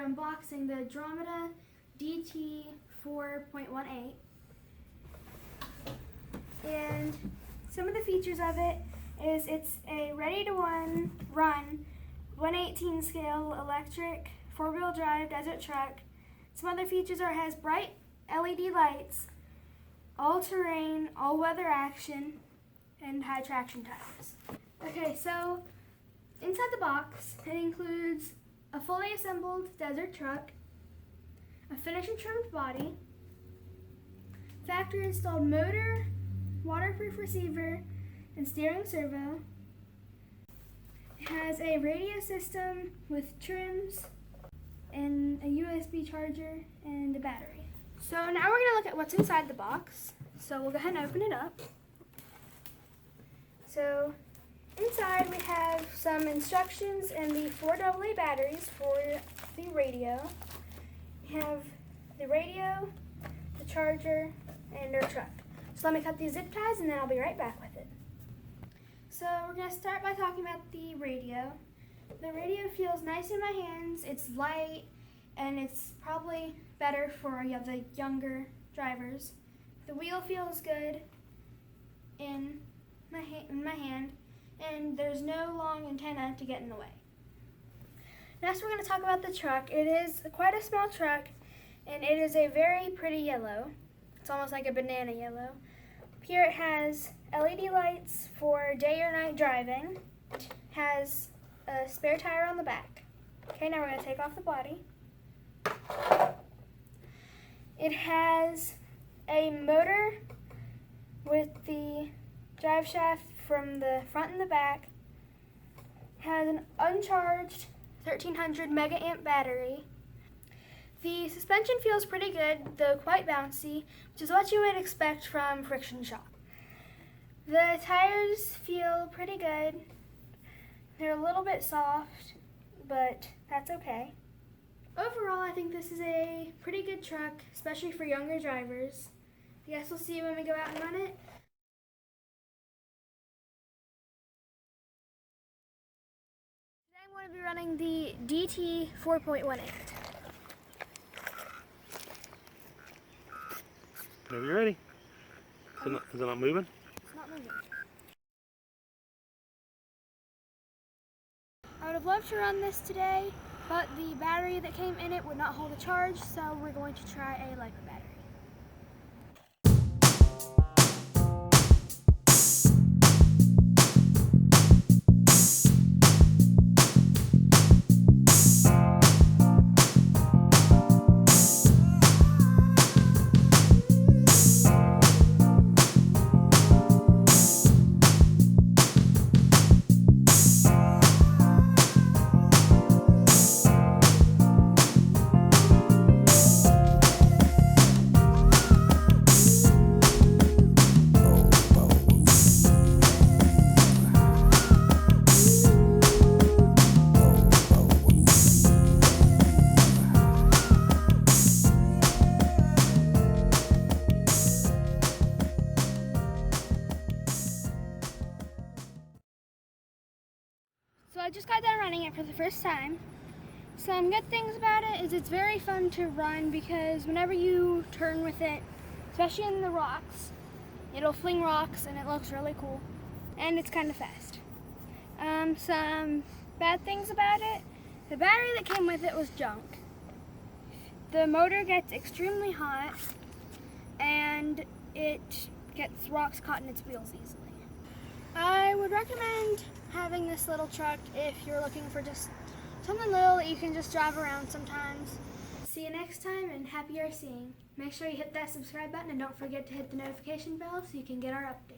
unboxing the Dromida DT4.18. And some of the features of it is it's a ready-to-run 1/18 scale electric 4-wheel drive desert truck. Some other features are it has bright LED lights, all-terrain, all-weather action, and high traction tires. Okay, so inside the box, it includes a fully assembled desert truck, a finished and trimmed body, factory installed motor, waterproof receiver, and steering servo. It has a radio system with trims and a USB charger and a battery. So now we're going to look at what's inside the box. So we'll go ahead and open it up. So inside we have some instructions and the 4 AA batteries for the radio. We have the radio, the charger, and our truck. So let me cut these zip ties and then I'll be right back with it. So we're going to start by talking about the radio. The radio feels nice in my hands. It's light and it's probably better for the younger drivers. The wheel feels good in my hand, and there's no long antenna to get in the way. Next we're going to talk about the truck. It is quite a small truck and it is a very pretty yellow. It's almost like a banana yellow. Here it has LED lights for day or night driving. It has a spare tire on the back. Okay, now we're going to take off the body. It has a motor with the drive shaft from the front and the back. It has an uncharged 1300 mega amp battery. The suspension feels pretty good, though quite bouncy, which is what you would expect from friction shop. The tires feel pretty good. They're a little bit soft, but that's okay. Overall, I think this is a pretty good truck, especially for younger drivers. I guess we'll see when we go out and run it. Today I'm going to be running the DT4.18. Whenever you're ready. Is it not moving? It's not moving. I would have loved to run this today, but the battery that came in it would not hold a charge, so we're going to try a LiPo battery. So I just got done running it for the first time. Some good things about it is it's very fun to run because whenever you turn with it, especially in the rocks, it'll fling rocks and it looks really cool. And it's kind of fast. Some bad things about it, the battery that came with it was junk. The motor gets extremely hot and it gets rocks caught in its wheels easily. I would recommend having this little truck if you're looking for just something little that you can just drive around sometimes. See you next time and happy RCing. Make sure you hit that subscribe button and don't forget to hit the notification bell so you can get our updates.